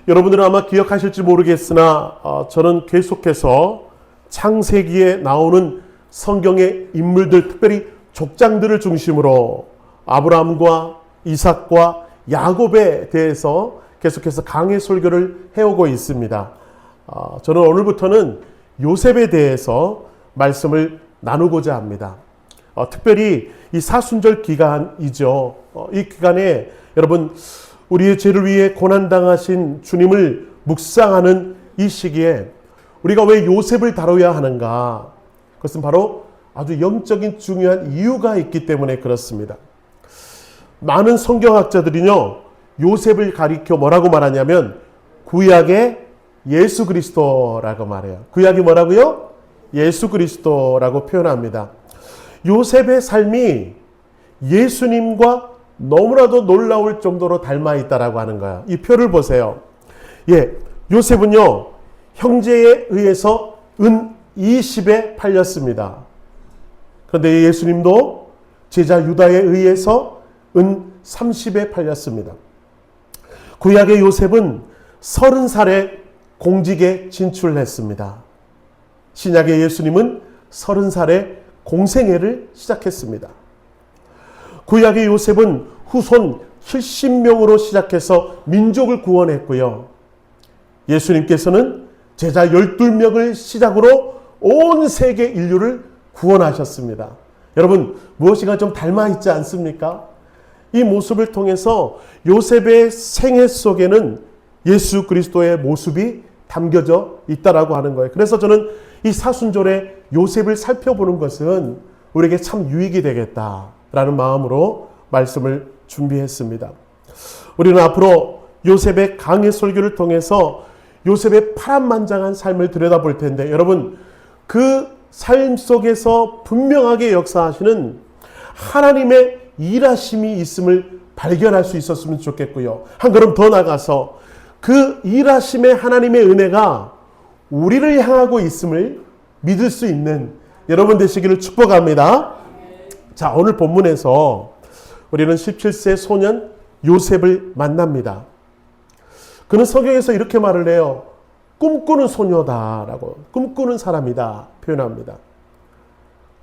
여러분들은 아마 기억하실지 모르겠으나 저는 계속해서 창세기에 나오는 성경의 인물들, 특별히 족장들을 중심으로 아브라함과 이삭과 야곱에 대해서 계속해서 강해 설교를 해오고 있습니다. 저는 오늘부터는 요셉에 대해서 말씀을 나누고자 합니다. 특별히 이 사순절 기간이죠. 이 기간에 여러분 우리의 죄를 위해 고난당하신 주님을 묵상하는 이 시기에 우리가 왜 요셉을 다뤄야 하는가? 그것은 바로 아주 영적인 중요한 이유가 있기 때문에 그렇습니다. 많은 성경학자들이요, 요셉을 가리켜 뭐라고 말하냐면 구약의 예수 그리스도라고 말해요. 구약이 뭐라고요? 예수 그리스도라고 표현합니다. 요셉의 삶이 예수님과 너무나도 놀라울 정도로 닮아 있다라고 하는 거야. 이 표를 보세요. 요셉은요, 형제에 의해서 은 20에 팔렸습니다. 그런데 예수님도 제자 유다에 의해서 은 30에 팔렸습니다. 구약의 요셉은 30살에 공직에 진출했습니다. 신약의 예수님은 30살에 공생애를 시작했습니다. 구약의 요셉은 후손 70명으로 시작해서 민족을 구원했고요. 예수님께서는 제자 12명을 시작으로 온 세계 인류를 구원하셨습니다. 여러분, 무엇인가 좀 닮아 있지 않습니까? 이 모습을 통해서 요셉의 생애 속에는 예수 그리스도의 모습이 담겨져 있다라고 하는 거예요. 그래서 저는 이 사순절에 요셉을 살펴보는 것은 우리에게 참 유익이 되겠다라는 마음으로 말씀을 준비했습니다. 우리는 앞으로 요셉의 강해 설교를 통해서 요셉의 파란만장한 삶을 들여다볼 텐데, 여러분 그 삶 속에서 분명하게 역사하시는 하나님의 일하심이 있음을 발견할 수 있었으면 좋겠고요. 한 걸음 더 나가서 그 일하심의 하나님의 은혜가 우리를 향하고 있음을 믿을 수 있는 여러분 되시기를 축복합니다. 자, 오늘 본문에서 우리는 17세 소년 요셉을 만납니다. 그는 성경에서 이렇게 말을 해요. 꿈꾸는 소녀다라고, 꿈꾸는 사람이다 표현합니다.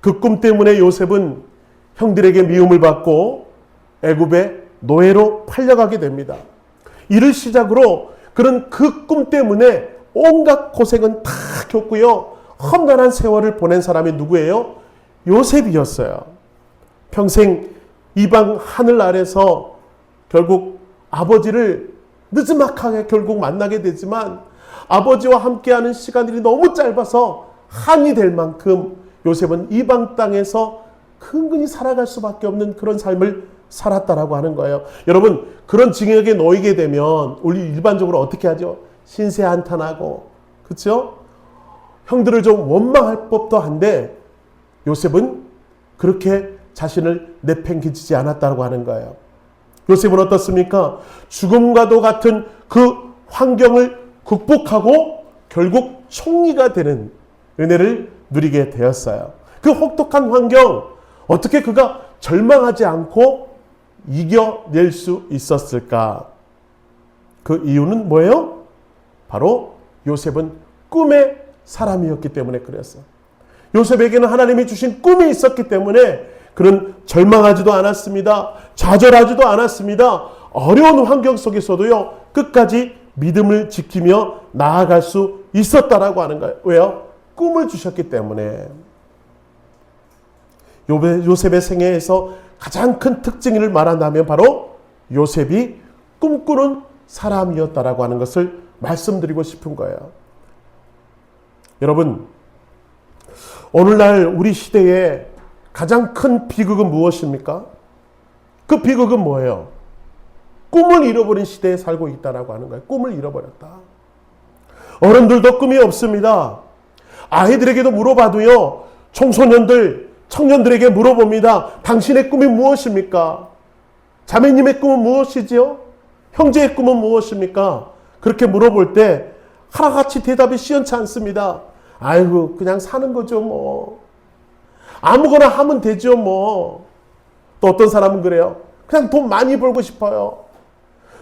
그 꿈 때문에 요셉은 형들에게 미움을 받고 애굽의 노예로 팔려가게 됩니다. 이를 시작으로 그는 그 꿈 때문에 온갖 고생은 다 겪고요. 험난한 세월을 보낸 사람이 누구예요? 요셉이었어요. 평생 이방 하늘 아래서 결국 아버지를 느지막하게 결국 만나게 되지만 아버지와 함께하는 시간들이 너무 짧아서 한이 될 만큼 요셉은 이방 땅에서 근근히 살아갈 수밖에 없는 그런 삶을 살았다라고 하는 거예요. 여러분, 그런 징역에 놓이게 되면 우리 일반적으로 어떻게 하죠? 신세한탄하고, 그렇죠? 형들을 좀 원망할 법도 한데 요셉은 그렇게 자신을 내팽개치지 않았다고 하는 거예요. 요셉은 어떻습니까? 죽음과도 같은 그 환경을 극복하고 결국 총리가 되는 은혜를 누리게 되었어요. 그 혹독한 환경, 어떻게 그가 절망하지 않고 이겨낼 수 있었을까? 그 이유는 뭐예요? 바로 요셉은 꿈의 사람이었기 때문에 그랬어요. 요셉에게는 하나님이 주신 꿈이 있었기 때문에 그는 절망하지도 않았습니다. 좌절하지도 않았습니다. 어려운 환경 속에서도요, 끝까지 믿음을 지키며 나아갈 수 있었다라고 하는 거예요. 왜요? 꿈을 주셨기 때문에. 요셉의 생애에서 가장 큰 특징을 말한다면 바로 요셉이 꿈꾸는 사람이었다라고 하는 것을 말씀드리고 싶은 거예요. 여러분, 오늘날 우리 시대에 가장 큰 비극은 무엇입니까? 그 비극은 뭐예요? 꿈을 잃어버린 시대에 살고 있다라고 하는 거예요. 꿈을 잃어버렸다. 어른들도 꿈이 없습니다. 아이들에게도 물어봐도요, 청소년들, 청년들에게 물어봅니다. 당신의 꿈이 무엇입니까? 자매님의 꿈은 무엇이지요? 형제의 꿈은 무엇입니까? 그렇게 물어볼 때 하나같이 대답이 시원치 않습니다. 아이고, 그냥 사는 거죠 뭐. 아무거나 하면 되죠 뭐. 또 어떤 사람은 그래요. 그냥 돈 많이 벌고 싶어요.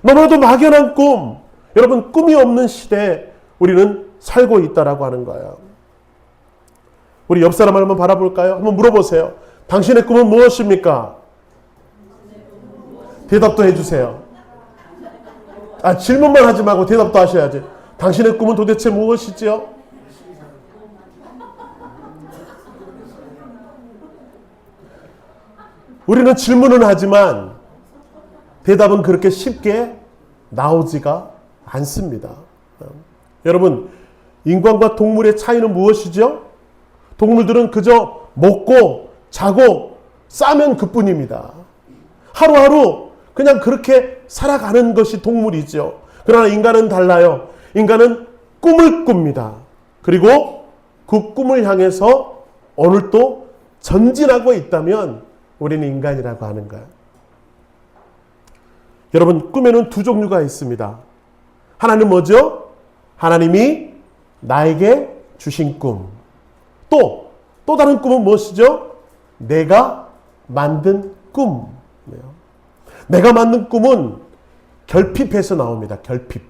너무나도 막연한 꿈. 여러분, 꿈이 없는 시대에 우리는 살고 있다라고 하는 거예요. 우리 옆 사람을 한번 바라볼까요? 한번 물어보세요. 당신의 꿈은 무엇입니까? 대답도 해주세요. 질문만 하지 말고 대답도 하셔야지. 당신의 꿈은 도대체 무엇이지요? 우리는 질문은 하지만 대답은 그렇게 쉽게 나오지가 않습니다. 여러분, 인간과 동물의 차이는 무엇이죠? 동물들은 그저 먹고 자고 싸면 그뿐입니다. 하루하루 그냥 그렇게 살아가는 것이 동물이죠. 그러나 인간은 달라요. 인간은 꿈을 꿉니다. 그리고 그 꿈을 향해서 오늘도 전진하고 있다면 우리는 인간이라고 하는 거예요. 여러분, 꿈에는 두 종류가 있습니다. 하나는 뭐죠? 하나님이 나에게 주신 꿈. 또 다른 꿈은 무엇이죠? 내가 만든 꿈. 내가 만든 꿈은 결핍에서 나옵니다. 결핍.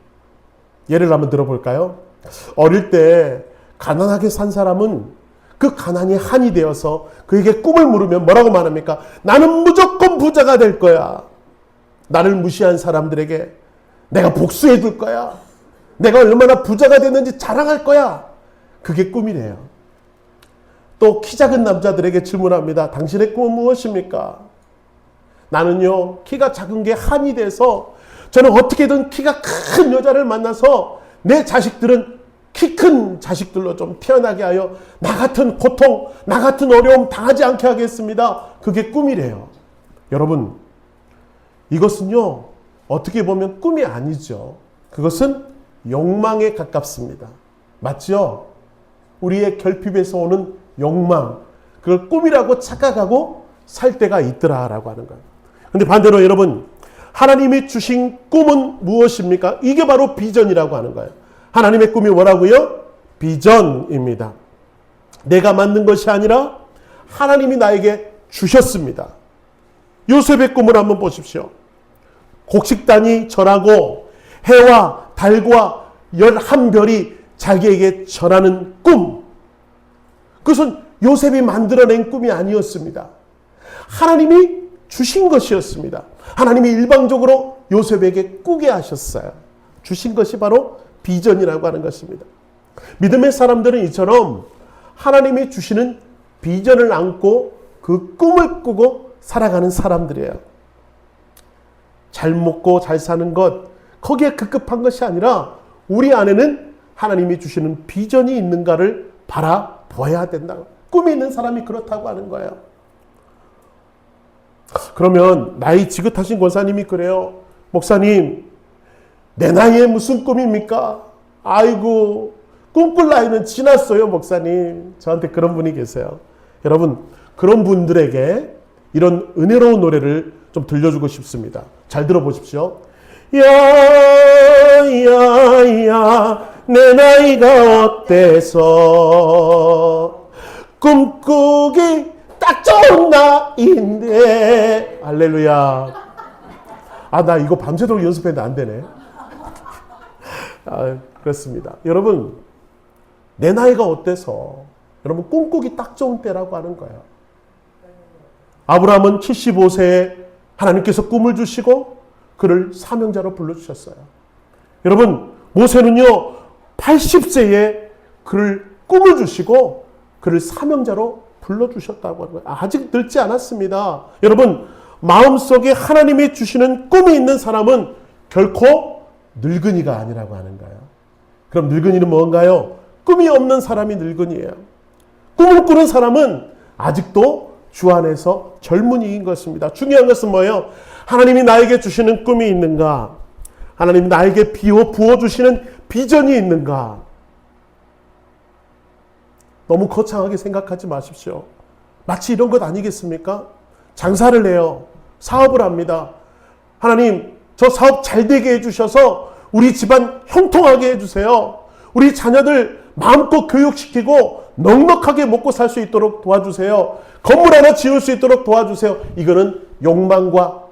예를 한번 들어볼까요? 어릴 때 가난하게 산 사람은 그 가난이 한이 되어서 그에게 꿈을 물으면 뭐라고 말합니까? 나는 무조건 부자가 될 거야. 나를 무시한 사람들에게 내가 복수해 줄 거야. 내가 얼마나 부자가 됐는지 자랑할 거야. 그게 꿈이래요. 또 키 작은 남자들에게 질문합니다. 당신의 꿈은 무엇입니까? 나는요, 키가 작은 게 한이 돼서 저는 어떻게든 키가 큰 여자를 만나서 내 자식들은 키 큰 자식들로 좀 태어나게 하여 나 같은 고통, 나 같은 어려움 당하지 않게 하겠습니다. 그게 꿈이래요. 여러분, 이것은요, 어떻게 보면 꿈이 아니죠. 그것은 욕망에 가깝습니다. 맞죠? 우리의 결핍에서 오는 욕망, 그걸 꿈이라고 착각하고 살 때가 있더라라고 하는 거예요. 근데 반대로 여러분, 하나님이 주신 꿈은 무엇입니까? 이게 바로 비전이라고 하는 거예요. 하나님의 꿈이 뭐라고요? 비전입니다. 내가 만든 것이 아니라 하나님이 나에게 주셨습니다. 요셉의 꿈을 한번 보십시오. 곡식단이 절하고 해와 달과 11별이 자기에게 절하는 꿈. 그것은 요셉이 만들어낸 꿈이 아니었습니다. 하나님이 주신 것이었습니다. 하나님이 일방적으로 요셉에게 꾸게 하셨어요. 주신 것이 바로 비전이라고 하는 것입니다. 믿음의 사람들은 이처럼 하나님이 주시는 비전을 안고 그 꿈을 꾸고 살아가는 사람들이에요. 잘 먹고 잘 사는 것, 거기에 급급한 것이 아니라 우리 안에는 하나님이 주시는 비전이 있는가를 바라봐야 된다. 꿈이 있는 사람이 그렇다고 하는 거예요. 그러면 나이 지긋하신 권사님이 그래요. 목사님, 내 나이에 무슨 꿈입니까? 아이고, 꿈꿀 나이는 지났어요, 목사님. 저한테 그런 분이 계세요. 여러분, 그런 분들에게 이런 은혜로운 노래를 좀 들려주고 싶습니다. 잘 들어보십시오. 야야야, 내 나이가 어때서 꿈꾸기 딱 좋은 나이인데. 할렐루야. 나 이거 밤새도록 연습했는데 안 되네. 그렇습니다. 여러분, 내 나이가 어때서 여러분 꿈꾸기 딱 좋은 때라고 하는 거예요. 아브라함은 75세에 하나님께서 꿈을 주시고 그를 사명자로 불러주셨어요. 여러분, 모세는요 80세에 그를 꿈을 주시고 그를 사명자로 불러주셨다고 하는 거예요. 아직 늙지 않았습니다. 여러분, 마음속에 하나님이 주시는 꿈이 있는 사람은 결코 늙은이가 아니라고 하는 거예요. 그럼 늙은이는 뭔가요? 꿈이 없는 사람이 늙은이에요. 꿈을 꾸는 사람은 아직도 주 안에서 젊은이인 것입니다. 중요한 것은 뭐예요? 하나님이 나에게 주시는 꿈이 있는가? 하나님이 나에게 부어주시는 비전이 있는가? 너무 거창하게 생각하지 마십시오. 마치 이런 것 아니겠습니까? 장사를 해요. 사업을 합니다. 하나님, 저 사업 잘 되게 해주셔서 우리 집안 형통하게 해주세요. 우리 자녀들 마음껏 교육시키고 넉넉하게 먹고 살 수 있도록 도와주세요. 건물 하나 지을 수 있도록 도와주세요. 이거는 욕망과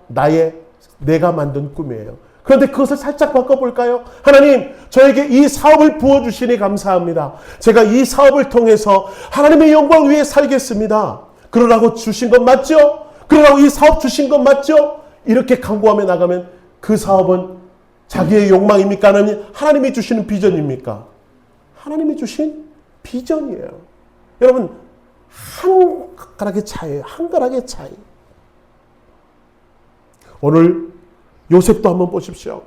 내가 만든 꿈이에요. 그런데 그것을 살짝 바꿔볼까요? 하나님, 저에게 이 사업을 부어주시니 감사합니다. 제가 이 사업을 통해서 하나님의 영광 위에 살겠습니다. 그러라고 주신 것 맞죠? 그러라고 이 사업 주신 것 맞죠? 이렇게 강구하며 나가면 그 사업은 자기의 욕망입니까? 아니면 하나님이 주시는 비전입니까? 하나님이 주신 비전이에요. 여러분, 한 가락의 차이예요. 한 가락의 차이. 오늘 요셉도 한번 보십시오.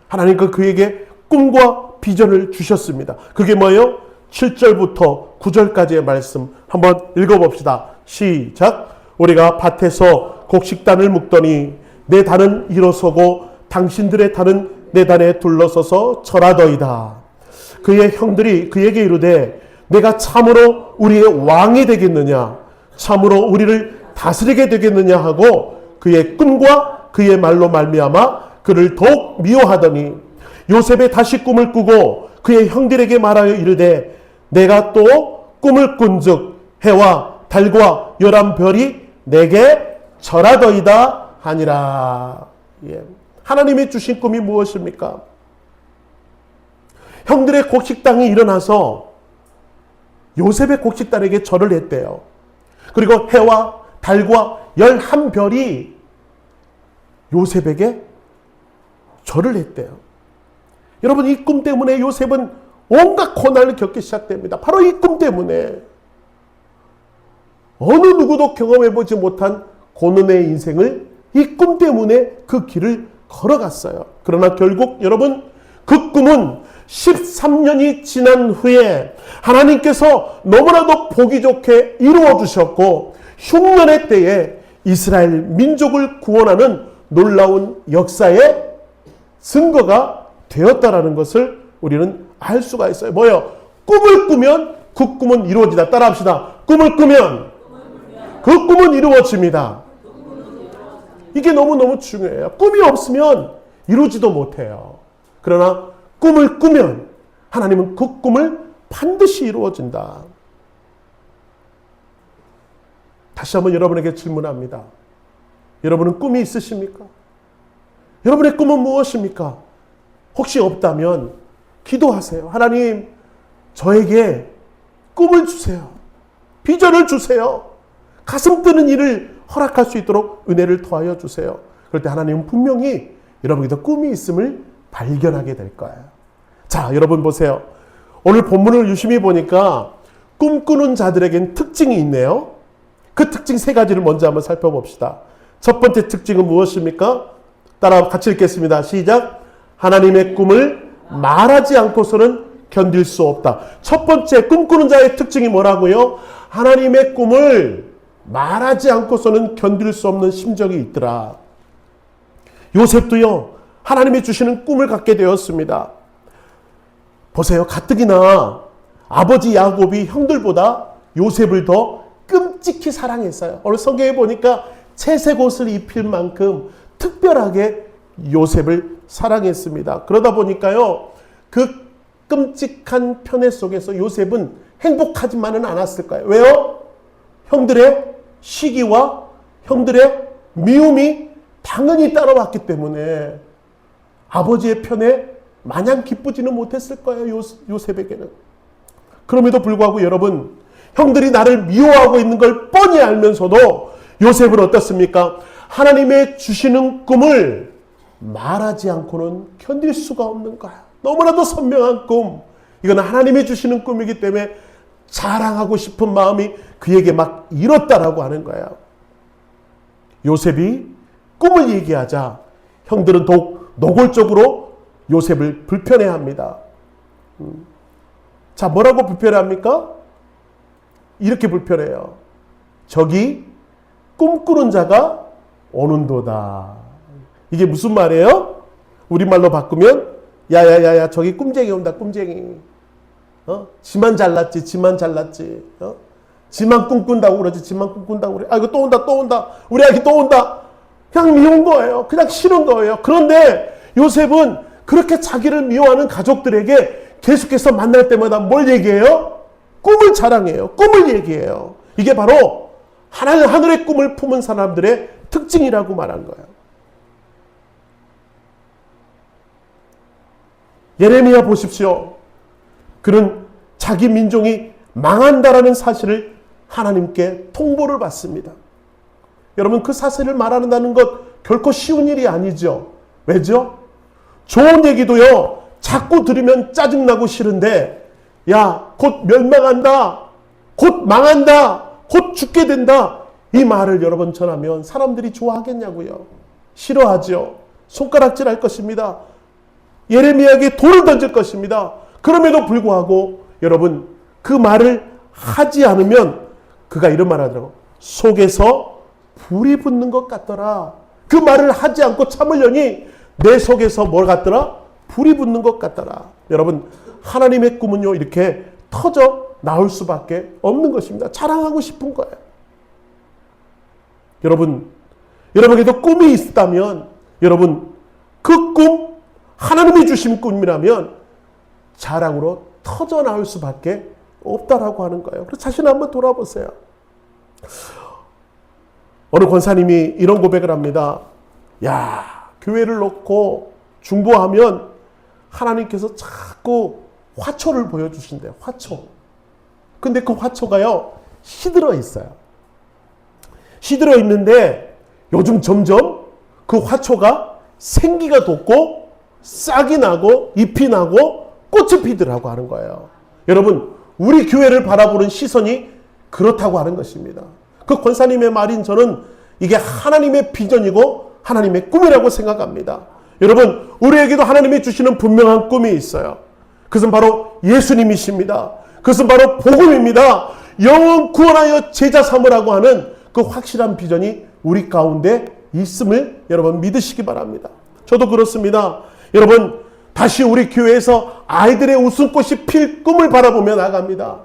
하나님께서 그에게 꿈과 비전을 주셨습니다. 그게 뭐예요? 7절부터 9절까지의 말씀 한번 읽어봅시다. 시작. 우리가 밭에서 곡식단을 묶더니 내 단은 일어서고 당신들의 단은 내 단에 둘러서서 절하더이다. 그의 형들이 그에게 이르되 내가 참으로 우리의 왕이 되겠느냐, 참으로 우리를 다스리게 되겠느냐 하고 그의 꿈과 그의 말로 말미암아 그를 더욱 미워하더니 요셉이 다시 꿈을 꾸고 그의 형들에게 말하여 이르되 내가 또 꿈을 꾼즉 해와 달과 11별이 내게 절하더이다 하니라. 예. 하나님이 주신 꿈이 무엇입니까? 형들의 곡식당이 일어나서 요셉의 곡식단에게 절을 했대요. 그리고 해와 달과 11별이 요셉에게 절을 했대요. 여러분, 이 꿈 때문에 요셉은 온갖 고난을 겪기 시작됩니다. 바로 이 꿈 때문에. 어느 누구도 경험해보지 못한 고난의 인생을 이 꿈 때문에 그 길을 걸어갔어요. 그러나 결국 여러분, 그 꿈은 13년이 지난 후에 하나님께서 너무나도 보기 좋게 이루어 주셨고 흉년의 때에 이스라엘 민족을 구원하는 놀라운 역사의 증거가 되었다라는 것을 우리는 알 수가 있어요. 뭐예요? 꿈을 꾸면 그 꿈은 이루어지다. 따라합시다. 꿈을 꾸면 그 꿈은 이루어집니다. 이게 너무너무 중요해요. 꿈이 없으면 이루지도 못해요. 그러나 꿈을 꾸면 하나님은 그 꿈을 반드시 이루어진다. 다시 한번 여러분에게 질문합니다. 여러분은 꿈이 있으십니까? 여러분의 꿈은 무엇입니까? 혹시 없다면 기도하세요. 하나님, 저에게 꿈을 주세요. 비전을 주세요. 가슴 뜨는 일을 허락할 수 있도록 은혜를 더하여 주세요. 그럴 때 하나님은 분명히 여러분에게도 꿈이 있음을 발견하게 될 거예요. 자, 여러분 보세요. 오늘 본문을 유심히 보니까 꿈꾸는 자들에겐 특징이 있네요. 그 특징 세 가지를 먼저 한번 살펴봅시다. 첫 번째 특징은 무엇입니까? 따라 같이 읽겠습니다. 시작. 하나님의 꿈을 말하지 않고서는 견딜 수 없다. 첫 번째 꿈꾸는 자의 특징이 뭐라고요? 하나님의 꿈을 말하지 않고서는 견딜 수 없는 심정이 있더라. 요셉도요, 하나님이 주시는 꿈을 갖게 되었습니다. 보세요. 가뜩이나 아버지 야곱이 형들보다 요셉을 더 끔찍히 사랑했어요. 오늘 성경에 보니까 채색 옷을 입힐 만큼 특별하게 요셉을 사랑했습니다. 그러다 보니까요, 그 끔찍한 편애 속에서 요셉은 행복하지만은 않았을 거예요. 왜요? 형들의 시기와 형들의 미움이 당연히 따라왔기 때문에 아버지의 편에 마냥 기쁘지는 못했을 거예요. 요셉에게는. 그럼에도 불구하고 여러분, 형들이 나를 미워하고 있는 걸 뻔히 알면서도 요셉은 어떻습니까? 하나님의 주시는 꿈을 말하지 않고는 견딜 수가 없는 거야. 너무나도 선명한 꿈. 이건 하나님이 주시는 꿈이기 때문에 자랑하고 싶은 마음이 그에게 막 일었다라고 하는 거예요. 요셉이 꿈을 얘기하자 형들은 더욱 노골적으로 요셉을 불편해합니다. 자, 뭐라고 불편해합니까? 이렇게 불편해요. 저기 꿈꾸는 자가 오는도다. 이게 무슨 말이에요? 우리말로 바꾸면 야야야야 저기 꿈쟁이 온다. 꿈쟁이. 지만 잘났지. 지만 잘났지. 지만 꿈꾼다고 그러지. 지만 꿈꾼다고 그래. 아, 이거 또 온다. 또 온다. 우리 아기 또 온다. 그냥 미운 거예요. 그냥 싫은 거예요. 그런데 요셉은 그렇게 자기를 미워하는 가족들에게 계속해서 만날 때마다 뭘 얘기해요? 꿈을 자랑해요. 꿈을 얘기해요. 이게 바로 하늘의 꿈을 품은 사람들의 특징이라고 말한 거예요. 예레미야 보십시오. 그는 자기 민족이 망한다라는 사실을 하나님께 통보를 받습니다. 여러분, 그 사실을 말한다는 것 결코 쉬운 일이 아니죠. 왜죠? 좋은 얘기도요, 자꾸 들으면 짜증나고 싫은데, 야, 곧 멸망한다, 곧 망한다, 곧 죽게 된다, 이 말을 여러분 전하면 사람들이 좋아하겠냐고요? 싫어하죠. 손가락질 할 것입니다. 예레미야에게 돌을 던질 것입니다. 그럼에도 불구하고 여러분, 그 말을 하지 않으면 그가 이런 말을 하더라고. 속에서 불이 붙는 것 같더라. 그 말을 하지 않고 참으려니 내 속에서 뭘 같더라? 불이 붙는 것 같더라. 여러분, 하나님의 꿈은요, 이렇게 터져 나올 수밖에 없는 것입니다. 자랑하고 싶은 거예요. 여러분, 여러분에게도 꿈이 있다면, 여러분, 그 꿈, 하나님이 주신 꿈이라면 자랑으로 터져 나올 수밖에 없다라고 하는 거예요. 그래서 자신을 한번 돌아보세요. 어느 권사님이 이런 고백을 합니다. 야, 교회를 놓고 중보하면 하나님께서 자꾸 화초를 보여주신대요. 화초. 근데 그 화초가요, 시들어 있어요. 시들어 있는데 요즘 점점 그 화초가 생기가 돋고 싹이 나고 잎이 나고 꽃이 피더라고 하는 거예요. 여러분, 우리 교회를 바라보는 시선이 그렇다고 하는 것입니다. 그 권사님의 말인 저는 이게 하나님의 비전이고 하나님의 꿈이라고 생각합니다. 여러분, 우리에게도 하나님이 주시는 분명한 꿈이 있어요. 그것은 바로 예수님이십니다. 그것은 바로 복음입니다. 영원 구원하여 제자 삼으라고 하는 그 확실한 비전이 우리 가운데 있음을 여러분 믿으시기 바랍니다. 저도 그렇습니다. 여러분, 다시 우리 교회에서 아이들의 웃음꽃이 필 꿈을 바라보며 나갑니다.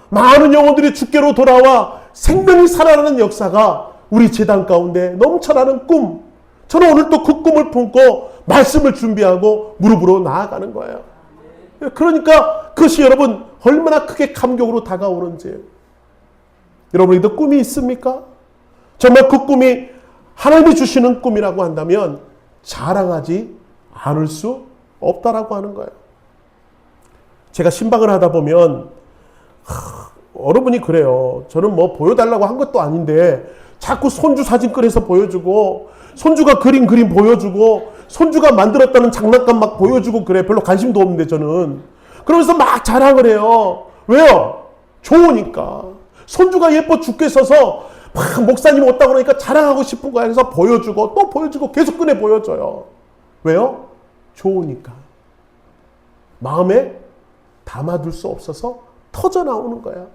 많은 영혼들이 주께로 돌아와 생명이 살아나는 역사가 우리 재단 가운데 넘쳐나는 꿈. 저는 오늘 또 그 꿈을 품고 말씀을 준비하고 무릎으로 나아가는 거예요. 그러니까 그것이 여러분 얼마나 크게 감격으로 다가오는지. 여러분에게도 꿈이 있습니까? 정말 그 꿈이 하나님이 주시는 꿈이라고 한다면 자랑하지 않을 수 없다라고 하는 거예요. 제가 신방을 하다 보면 여러분이 그래요. 저는 뭐 보여달라고 한 것도 아닌데 자꾸 손주 사진 꺼내서 보여주고 손주가 그림 보여주고 손주가 만들었다는 장난감 막 보여주고 그래. 별로 관심도 없는데 저는. 그러면서 막 자랑을 해요. 왜요? 좋으니까. 손주가 예뻐 죽겠어서 막 목사님 왔다 그러니까 자랑하고 싶은 거야. 그래서 보여주고 또 보여주고 계속 꺼내 보여줘요. 왜요? 좋으니까. 마음에 담아둘 수 없어서 터져 나오는 거야.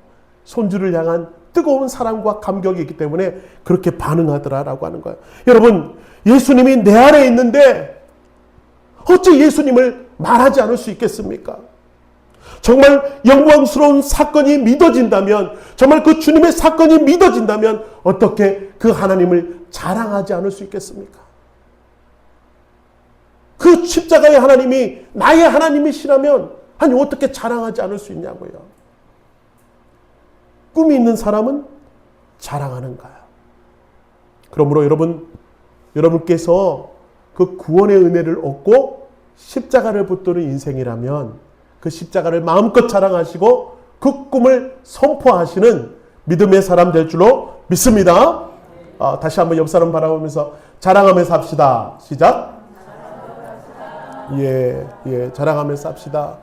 손주를 향한 뜨거운 사랑과 감격이 있기 때문에 그렇게 반응하더라라고 하는 거예요. 여러분, 예수님이 내 안에 있는데 어찌 예수님을 말하지 않을 수 있겠습니까? 정말 영광스러운 사건이 믿어진다면, 정말 그 주님의 사건이 믿어진다면 어떻게 그 하나님을 자랑하지 않을 수 있겠습니까? 그 십자가의 하나님이 나의 하나님이시라면 아니 어떻게 자랑하지 않을 수 있냐고요. 꿈이 있는 사람은 자랑하는 거예요. 그러므로 여러분께서 그 구원의 은혜를 얻고 십자가를 붙드는 인생이라면 그 십자가를 마음껏 자랑하시고 그 꿈을 선포하시는 믿음의 사람 될 줄로 믿습니다. 다시 한번 옆 사람 바라보면서 자랑하면서 합시다. 시작. 자랑하면서 합시다.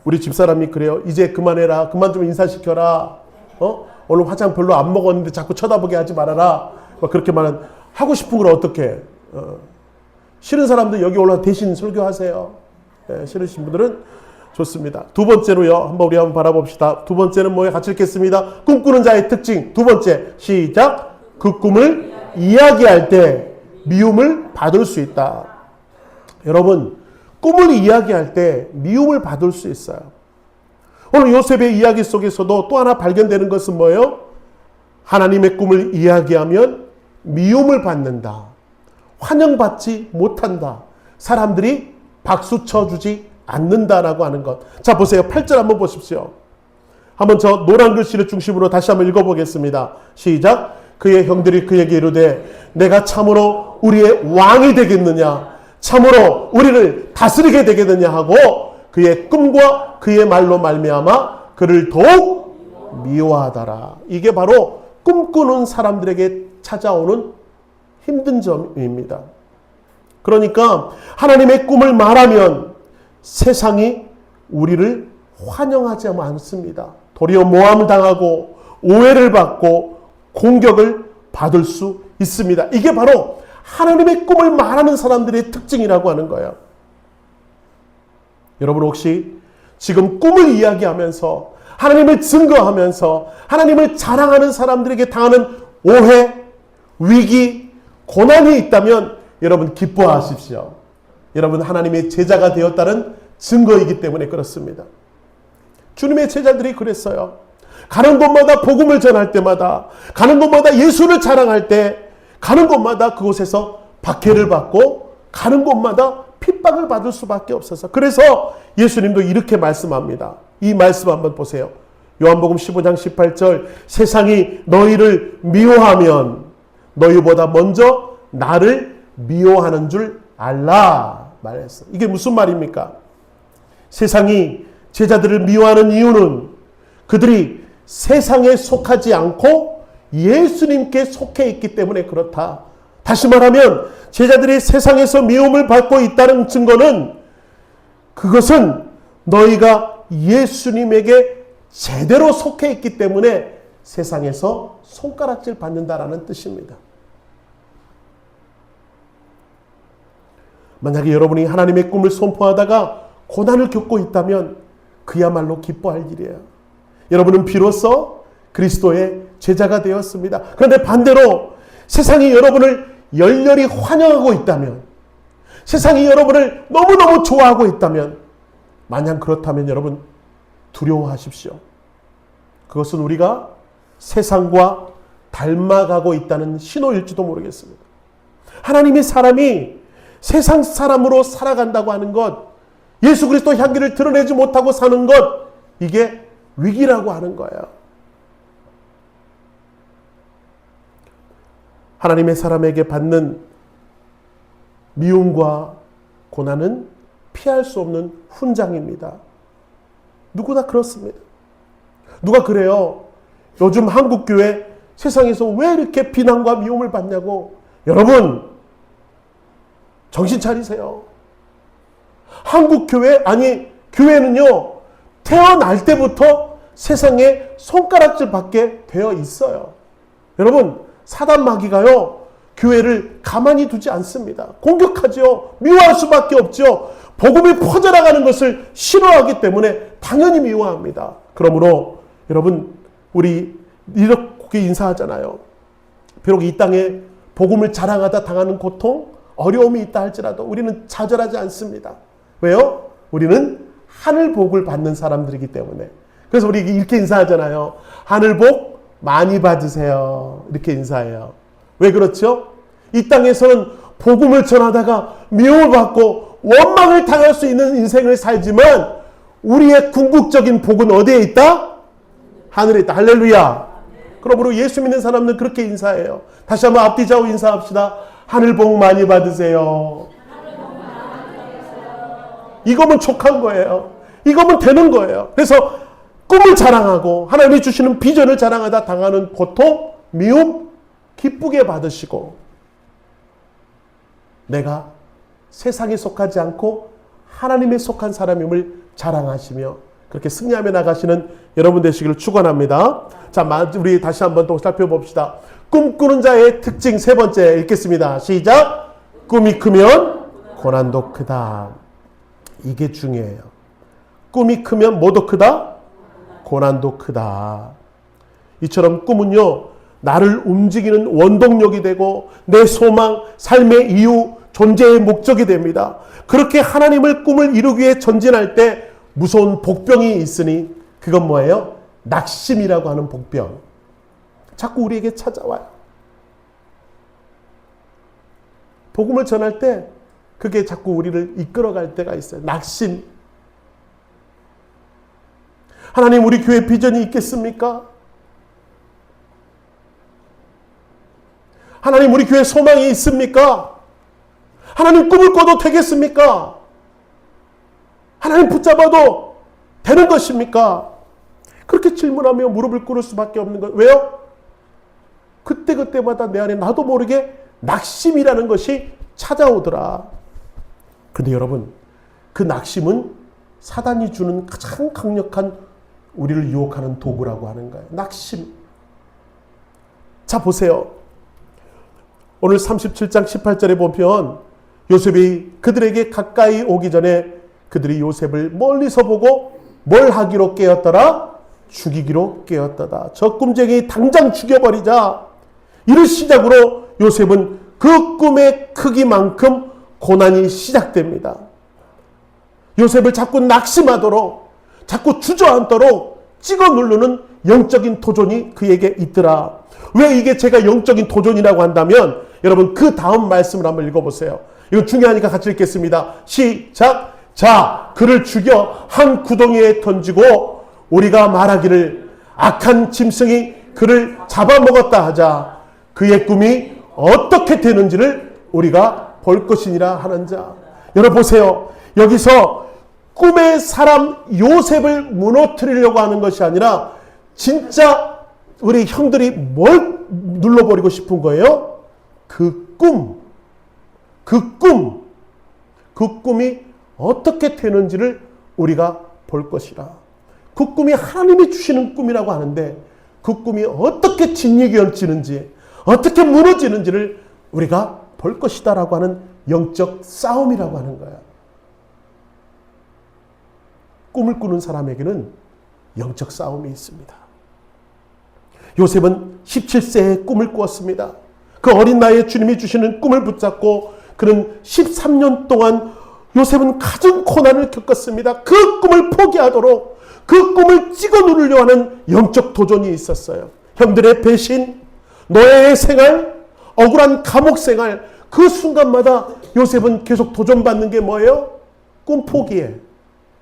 우리 집사람이 그래요. 이제 그만해라. 그만 좀 인사시켜라. 오늘 화장 별로 안 먹었는데 자꾸 쳐다보게 하지 말아라. 그렇게 말은 하고 싶은 걸 어떻게 싫은 사람들 여기 올라와 대신 설교하세요. 싫으신 분들은 좋습니다. 두 번째로요. 우리 한번 바라봅시다. 두 번째는 뭐예요? 같이 읽겠습니다. 꿈꾸는 자의 특징. 두 번째. 시작. 그 꿈을 이야기할 때 미움을 받을 수 있다. 여러분, 꿈을 이야기할 때 미움을 받을 수 있어요. 오늘 요셉의 이야기 속에서도 또 하나 발견되는 것은 뭐예요? 하나님의 꿈을 이야기하면 미움을 받는다. 환영받지 못한다. 사람들이 박수 쳐주지 않는다라고 하는 것. 자, 보세요. 8절 한번 보십시오. 한번 저 노란 글씨를 중심으로 다시 한번 읽어보겠습니다. 시작. 그의 형들이 그에게 이르되 내가 참으로 우리의 왕이 되겠느냐? 참으로 우리를 다스리게 되겠느냐 하고 그의 꿈과 그의 말로 말미암아 그를 더욱 미워하더라. 이게 바로 꿈꾸는 사람들에게 찾아오는 힘든 점입니다. 그러니까 하나님의 꿈을 말하면 세상이 우리를 환영하지 않습니다. 도리어 모함을 당하고 오해를 받고 공격을 받을 수 있습니다. 이게 바로 하나님의 꿈을 말하는 사람들의 특징이라고 하는 거예요. 여러분 혹시 지금 꿈을 이야기하면서 하나님을 증거하면서 하나님을 자랑하는 사람들에게 당하는 오해, 위기, 고난이 있다면 여러분 기뻐하십시오. 여러분 하나님의 제자가 되었다는 증거이기 때문에 그렇습니다. 주님의 제자들이 그랬어요. 가는 곳마다 복음을 전할 때마다, 가는 곳마다 예수를 자랑할 때, 가는 곳마다 그곳에서 박해를 받고 가는 곳마다 핍박을 받을 수밖에 없어서, 그래서 예수님도 이렇게 말씀합니다. 이 말씀 한번 보세요. 요한복음 15장 18절, 세상이 너희를 미워하면 너희보다 먼저 나를 미워하는 줄 알라 말했어요. 이게 무슨 말입니까? 세상이 제자들을 미워하는 이유는 그들이 세상에 속하지 않고 예수님께 속해 있기 때문에 그렇다. 다시 말하면 제자들이 세상에서 미움을 받고 있다는 증거는, 그것은 너희가 예수님에게 제대로 속해 있기 때문에 세상에서 손가락질 받는다라는 뜻입니다. 만약에 여러분이 하나님의 꿈을 선포하다가 고난을 겪고 있다면 그야말로 기뻐할 일이에요. 여러분은 비로소 그리스도의 제자가 되었습니다. 그런데 반대로 세상이 여러분을 열렬히 환영하고 있다면, 세상이 여러분을 너무너무 좋아하고 있다면, 만약 그렇다면 여러분 두려워하십시오. 그것은 우리가 세상과 닮아가고 있다는 신호일지도 모르겠습니다. 하나님의 사람이 세상 사람으로 살아간다고 하는 것, 예수 그리스도 향기를 드러내지 못하고 사는 것, 이게 위기라고 하는 거예요. 하나님의 사람에게 받는 미움과 고난은 피할 수 없는 훈장입니다. 누구나 그렇습니다. 누가 그래요? 요즘 한국교회 세상에서 왜 이렇게 비난과 미움을 받냐고. 여러분 정신 차리세요. 한국교회, 아니 교회는요, 태어날 때부터 세상에 손가락질 받게 되어 있어요. 여러분 사단 마귀가요 교회를 가만히 두지 않습니다. 공격하죠. 미워할 수밖에 없죠. 복음이 퍼져나가는 것을 싫어하기 때문에 당연히 미워합니다. 그러므로 여러분 우리 이렇게 인사하잖아요. 비록 이 땅에 복음을 자랑하다 당하는 고통, 어려움이 있다 할지라도 우리는 좌절하지 않습니다. 왜요? 우리는 하늘 복을 받는 사람들이기 때문에. 그래서 우리 이렇게 인사하잖아요. 하늘 복 많이 받으세요. 이렇게 인사해요. 왜 그렇죠? 이 땅에서는 복음을 전하다가 미움을 받고 원망을 당할 수 있는 인생을 살지만 우리의 궁극적인 복은 어디에 있다? 하늘에 있다. 할렐루야. 그러므로 예수 믿는 사람들은 그렇게 인사해요. 다시 한번 앞뒤 좌우 인사합시다. 하늘 복 많이 받으세요. 이거면 족한 거예요. 이거면 되는 거예요. 그래서 꿈을 자랑하고 하나님이 주시는 비전을 자랑하다 당하는 고통, 미움, 기쁘게 받으시고, 내가 세상에 속하지 않고 하나님에 속한 사람임을 자랑하시며 그렇게 승리하며 나가시는 여러분 되시기를 축원합니다. 자, 우리 다시 한번 또 살펴봅시다. 꿈꾸는 자의 특징 세 번째 읽겠습니다. 시작. 꿈이 크면 고난도 크다. 이게 중요해요. 꿈이 크면 뭐도 크다? 고난도 크다. 이처럼 꿈은요, 나를 움직이는 원동력이 되고 내 소망, 삶의 이유, 존재의 목적이 됩니다. 그렇게 하나님을 꿈을 이루기 위해 전진할 때 무서운 복병이 있으니 그건 뭐예요? 낙심이라고 하는 복병. 자꾸 우리에게 찾아와요. 복음을 전할 때 그게 자꾸 우리를 이끌어갈 때가 있어요. 낙심. 하나님, 우리 교회 비전이 있겠습니까? 하나님, 우리 교회 소망이 있습니까? 하나님, 꿈을 꿔도 되겠습니까? 하나님 붙잡아도 되는 것입니까? 그렇게 질문하며 무릎을 꿇을 수밖에 없는 거예요. 왜요? 그때그때마다 내 안에 나도 모르게 낙심이라는 것이 찾아오더라. 근데 여러분, 그 낙심은 사단이 주는 가장 강력한 우리를 유혹하는 도구라고 하는 거예요. 낙심. 자, 보세요. 오늘 37장 18절에 보면 요셉이 그들에게 가까이 오기 전에 그들이 요셉을 멀리서 보고 뭘 하기로 깨었더라? 죽이기로 깨었더라. 저 꿈쟁이 당장 죽여버리자. 이를 시작으로 요셉은 그 꿈의 크기만큼 고난이 시작됩니다. 요셉을 자꾸 낙심하도록, 자꾸 주저앉도록 찍어 누르는 영적인 도전이 그에게 있더라. 왜 이게 제가 영적인 도전이라고 한다면, 여러분 그 다음 말씀을 한번 읽어보세요. 이거 중요하니까 같이 읽겠습니다. 시작. 자, 그를 죽여 한 구덩이에 던지고 우리가 말하기를 악한 짐승이 그를 잡아먹었다 하자. 그의 꿈이 어떻게 되는지를 우리가 볼 것이니라 하는 자. 여러분 보세요. 여기서 꿈의 사람 요셉을 무너뜨리려고 하는 것이 아니라 진짜 우리 형들이 뭘 눌러버리고 싶은 거예요? 그 꿈이 어떻게 되는지를 우리가 볼 것이라. 그 꿈이 하나님이 주시는 꿈이라고 하는데 그 꿈이 어떻게 진리견지는지, 어떻게 무너지는지를 우리가 볼 것이다 라고 하는 영적 싸움이라고 하는 거야. 꿈을 꾸는 사람에게는 영적 싸움이 있습니다. 요셉은 17세에 꿈을 꾸었습니다. 그 어린 나이에 주님이 주시는 꿈을 붙잡고 그는 13년 동안 요셉은 가진 고난을 겪었습니다. 그 꿈을 포기하도록, 그 꿈을 찍어 누르려 하는 영적 도전이 있었어요. 형들의 배신, 노예의 생활, 억울한 감옥 생활, 그 순간마다 요셉은 계속 도전받는 게 뭐예요? 꿈 포기해.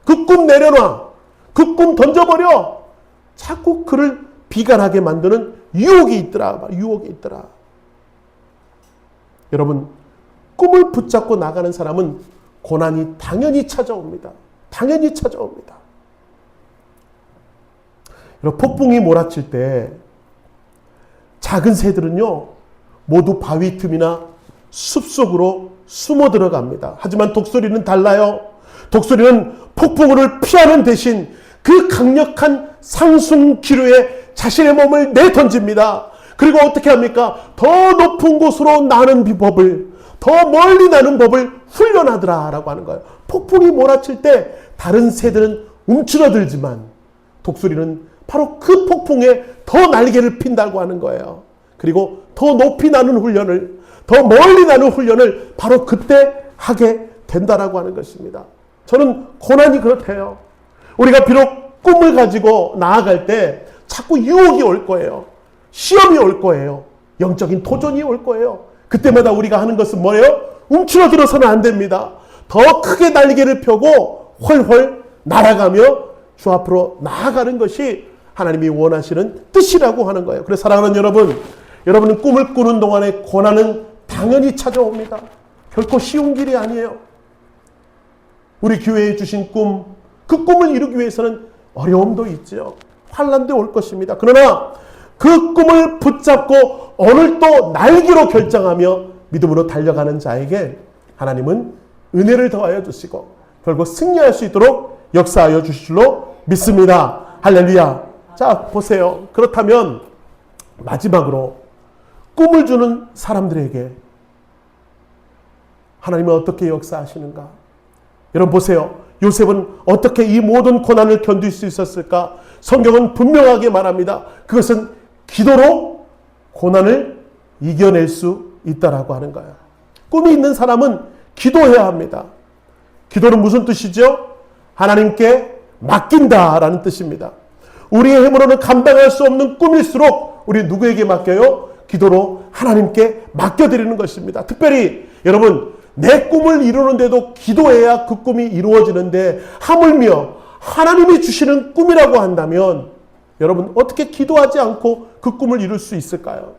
그 꿈 내려놔. 그 꿈 던져버려. 자꾸 그를 비관하게 만드는 유혹이 있더라. 여러분, 꿈을 붙잡고 나가는 사람은 고난이 당연히 찾아옵니다. 여러분, 폭풍이 몰아칠 때 작은 새들은요 모두 바위 틈이나 숲속으로 숨어 들어갑니다. 하지만 독수리는 달라요. 독수리는 폭풍우를 피하는 대신 그 강력한 상승 기류에 자신의 몸을 내던집니다. 그리고 어떻게 합니까? 더 높은 곳으로 나는 법을, 더 멀리 나는 법을 훈련하더라 라고 하는 거예요. 폭풍이 몰아칠 때 다른 새들은 움츠러들지만 독수리는 바로 그 폭풍에 더 날개를 핀다고 하는 거예요. 그리고 더 높이 나는 훈련을, 더 멀리 나는 훈련을 바로 그때 하게 된다라고 하는 것입니다. 저는 고난이 그렇대요. 우리가 비록 꿈을 가지고 나아갈 때 자꾸 유혹이 올 거예요. 시험이 올 거예요. 영적인 도전이 올 거예요. 그때마다 우리가 하는 것은 뭐예요? 움츠러들어서는 안 됩니다. 더 크게 날개를 펴고 훨훨 날아가며 주 앞으로 나아가는 것이 하나님이 원하시는 뜻이라고 하는 거예요. 그래서 사랑하는 여러분, 여러분은 꿈을 꾸는 동안에 고난은 당연히 찾아옵니다. 결코 쉬운 길이 아니에요. 우리 교회에 주신 꿈, 그 꿈을 이루기 위해서는 어려움도 있죠. 환난도 올 것입니다. 그러나 그 꿈을 붙잡고 오늘 또 날기로 결정하며 믿음으로 달려가는 자에게 하나님은 은혜를 더하여 주시고 결국 승리할 수 있도록 역사하여 주실 줄로 믿습니다. 할렐루야. 자, 보세요. 그렇다면 마지막으로 꿈을 주는 사람들에게 하나님은 어떻게 역사하시는가? 여러분 보세요. 요셉은 어떻게 이 모든 고난을 견딜 수 있었을까? 성경은 분명하게 말합니다. 그것은 기도로 고난을 이겨낼 수 있다라고 하는 거예요. 꿈이 있는 사람은 기도해야 합니다. 기도는 무슨 뜻이죠? 하나님께 맡긴다라는 뜻입니다. 우리의 힘으로는 감당할 수 없는 꿈일수록 우리 누구에게 맡겨요? 기도로 하나님께 맡겨드리는 것입니다. 특별히 여러분, 내 꿈을 이루는데도 기도해야 그 꿈이 이루어지는데 하물며 하나님이 주시는 꿈이라고 한다면 여러분 어떻게 기도하지 않고 그 꿈을 이룰 수 있을까요?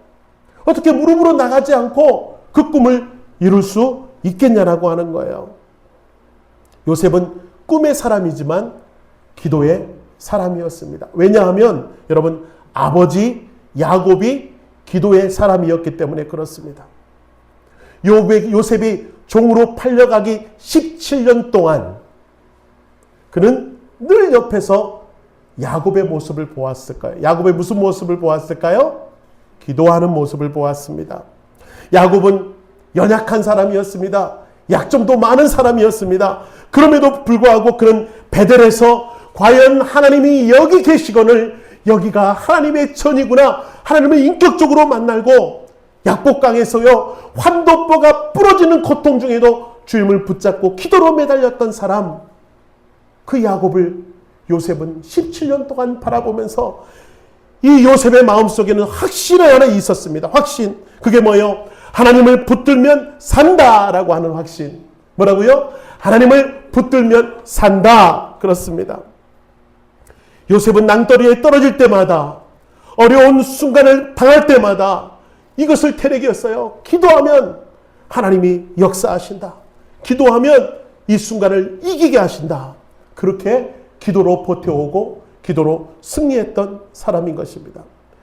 어떻게 무릎으로 나가지 않고 그 꿈을 이룰 수 있겠냐라고 하는 거예요. 요셉은 꿈의 사람이지만 기도의 사람이었습니다. 왜냐하면 여러분 아버지 야곱이 기도의 사람이었기 때문에 그렇습니다. 요셉이 종으로 팔려가기 17년 동안 그는 늘 옆에서 야곱의 모습을 보았을까요? 야곱의 무슨 모습을 보았을까요? 기도하는 모습을 보았습니다. 야곱은 연약한 사람이었습니다. 약점도 많은 사람이었습니다. 그럼에도 불구하고 그는 베델에서 과연 하나님이 여기 계시거늘 여기가 하나님의 전이구나, 하나님을 인격적으로 만나고 약복강에서요 환도뼈가 부러지는 고통 중에도 주님을 붙잡고 기도로 매달렸던 사람, 그 야곱을 요셉은 17년 동안 바라보면서 이 요셉의 마음속에는 확신이 하나 있었습니다. 확신. 그게 뭐예요? 하나님을 붙들면 산다라고 하는 확신. 뭐라고요? 하나님을 붙들면 산다. 그렇습니다. 요셉은 낭떠러리에 떨어질 때마다, 어려운 순간을 당할 때마다 이것을 태력이었어요. 기도하면 하나님이 역사하신다. 기도하면 이 순간을 이기게 하신다. 그렇게 기도로 버텨오고 기도로 승리했던 사람인 것입니다.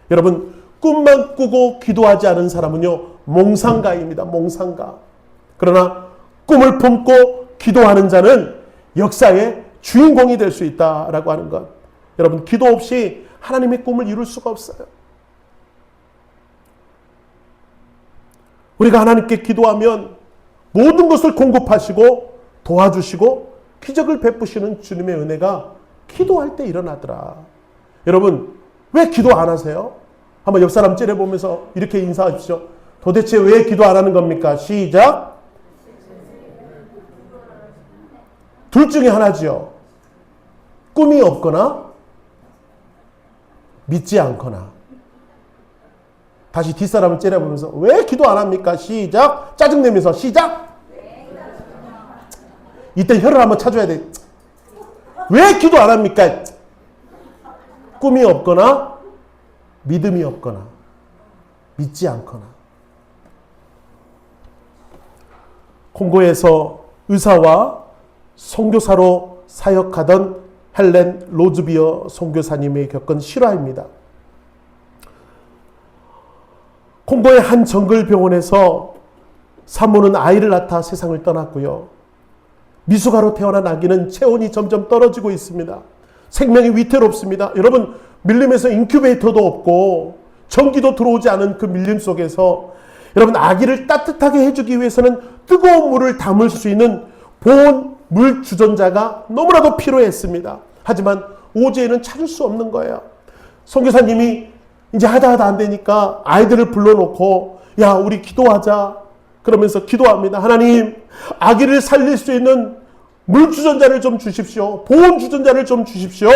여러분, 꿈만 꾸고 기도하지 않은 사람은요 몽상가입니다. 몽상가. 그러나 꿈을 품고 기도하는 자는 역사의 주인공이 될 수 있다라고 하는 것. 여러분, 기도 없이 하나님의 꿈을 이룰 수가 없어요. 우리가 하나님께 기도하면 모든 것을 공급하시고 도와주시고 기적을 베푸시는 주님의 은혜가 기도할 때 일어나더라. 여러분, 왜 기도 안 하세요? 한번 옆 사람 째려보면서 이렇게 인사하십시오. 도대체 왜 기도 안 하는 겁니까? 시작. 둘 중에 하나지요. 꿈이 없거나 믿지 않거나. 다시 뒷사람을 째려보면서 왜 기도 안 합니까? 시작. 짜증내면서 시작. 이때 혀를 한번 찾아야 돼. 왜 기도 안 합니까? 꿈이 없거나 믿음이 없거나 믿지 않거나. 콩고에서 의사와 선교사로 사역하던 헬렌 로즈비어 선교사님이 겪은 실화입니다. 콩고의 한 정글병원에서 산모는 아이를 낳다 세상을 떠났고요. 미숙아로 태어난 아기는 체온이 점점 떨어지고 있습니다. 생명이 위태롭습니다. 여러분, 밀림에서 인큐베이터도 없고 전기도 들어오지 않은 그 밀림 속에서 여러분, 아기를 따뜻하게 해주기 위해서는 뜨거운 물을 담을 수 있는 보온 물 주전자가 너무나도 필요했습니다. 하지만 오지에는 찾을 수 없는 거예요. 선교사님이 이제 하다 안 되니까 아이들을 불러놓고 야, 우리 기도하자. 그러면서 기도합니다. 하나님, 아기를 살릴 수 있는 물 주전자를 좀 주십시오. 보온 주전자를 좀 주십시오.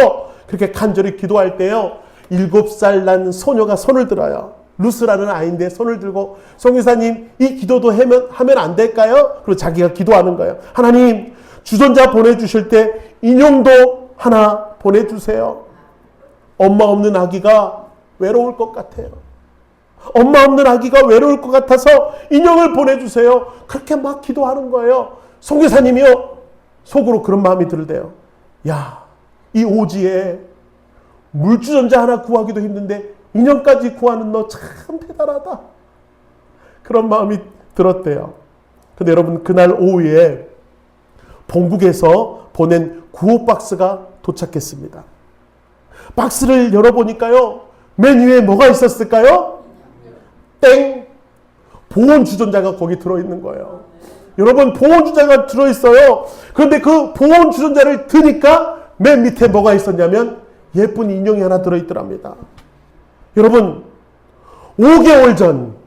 그렇게 간절히 기도할 때요, 7살 난 소녀가 손을 들어요. 루스라는 아이인데 손을 들고 선교사님, 이 기도도 하면 안 될까요? 그리고 자기가 기도하는 거예요. 하나님, 주전자 보내주실 때 인형도 하나 보내주세요. 엄마 없는 아기가 외로울 것 같아요. 엄마 없는 아기가 외로울 것 같아서 인형을 보내주세요. 그렇게 막 기도하는 거예요. 선교사님이요, 속으로 그런 마음이 들대요. 야, 이 오지에 물주전자 하나 구하기도 힘든데 인형까지 구하는 너 참 대단하다. 그런 마음이 들었대요. 근데 여러분, 그날 오후에 본국에서 보낸 구호 박스가 도착했습니다. 박스를 열어보니까요, 맨 위에 뭐가 있었을까요? 땡! 보온 주전자가 거기 들어있는 거예요. 여러분, 보온 주전자가 들어있어요. 그런데 그 보온 주전자를 드니까 맨 밑에 뭐가 있었냐면 예쁜 인형이 하나 들어있더랍니다. 여러분, 5개월 전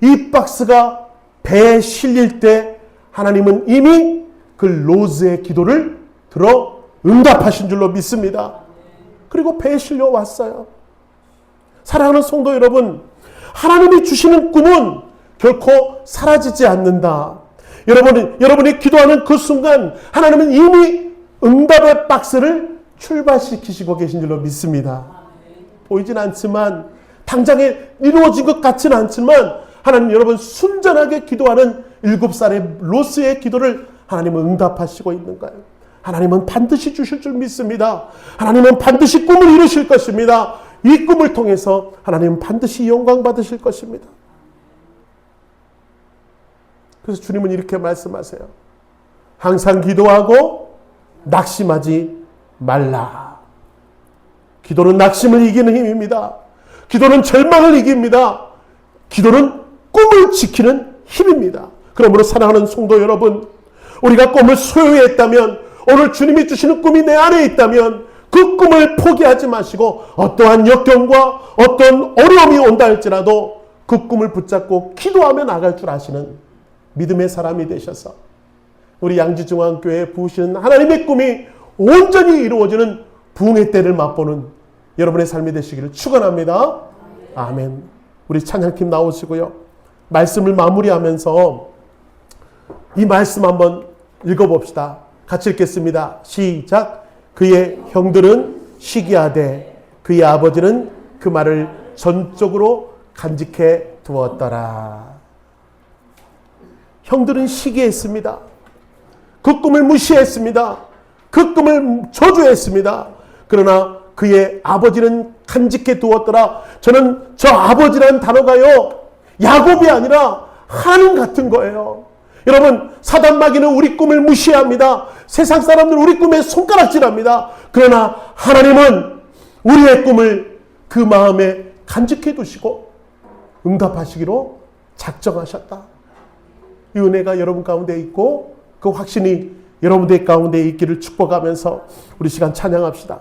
이 박스가 배에 실릴 때 하나님은 이미 그 로즈의 기도를 들어 응답하신 줄로 믿습니다. 그리고 배에 실려 왔어요. 사랑하는 성도 여러분, 하나님이 주시는 꿈은 결코 사라지지 않는다. 여러분이 기도하는 그 순간 하나님은 이미 응답의 박스를 출발시키시고 계신 줄로 믿습니다. 보이진 않지만, 당장에 이루어진 것 같지는 않지만 하나님, 여러분 순전하게 기도하는 7살의 로스의 기도를 하나님은 응답하시고 있는 거예요. 하나님은 반드시 주실 줄 믿습니다. 하나님은 반드시 꿈을 이루실 것입니다. 이 꿈을 통해서 하나님은 반드시 영광 받으실 것입니다. 그래서 주님은 이렇게 말씀하세요. 항상 기도하고 낙심하지 말라. 기도는 낙심을 이기는 힘입니다. 기도는 절망을 이깁니다. 기도는 꿈을 지키는 힘입니다. 그러므로 사랑하는 성도 여러분, 우리가 꿈을 소유히 했다면, 오늘 주님이 주시는 꿈이 내 안에 있다면 그 꿈을 포기하지 마시고 어떠한 역경과 어떤 어려움이 온다 할지라도 그 꿈을 붙잡고 기도하며 나갈 줄 아시는 믿음의 사람이 되셔서 우리 양지중앙교회에 부으시는 하나님의 꿈이 온전히 이루어지는 부흥의 때를 맛보는 여러분의 삶이 되시기를 축원합니다. 아멘. 우리 찬양팀 나오시고요. 말씀을 마무리하면서 이 말씀 한번 읽어봅시다. 같이 읽겠습니다. 시작. 그의 형들은 시기하되 그의 아버지는 그 말을 전적으로 간직해 두었더라. 형들은 시기했습니다. 그 꿈을 무시했습니다. 그 꿈을 저주했습니다. 그러나 그의 아버지는 간직해 두었더라. 저는 저 아버지라는 단어가요, 야곱이 아니라 하나님 같은 거예요. 여러분, 사단 마귀는 우리 꿈을 무시합니다. 세상 사람들은 우리 꿈에 손가락질합니다. 그러나 하나님은 우리의 꿈을 그 마음에 간직해 두시고 응답하시기로 작정하셨다. 이 은혜가 여러분 가운데 있고 그 확신이 여러분들 가운데 있기를 축복하면서 우리 시간 찬양합시다.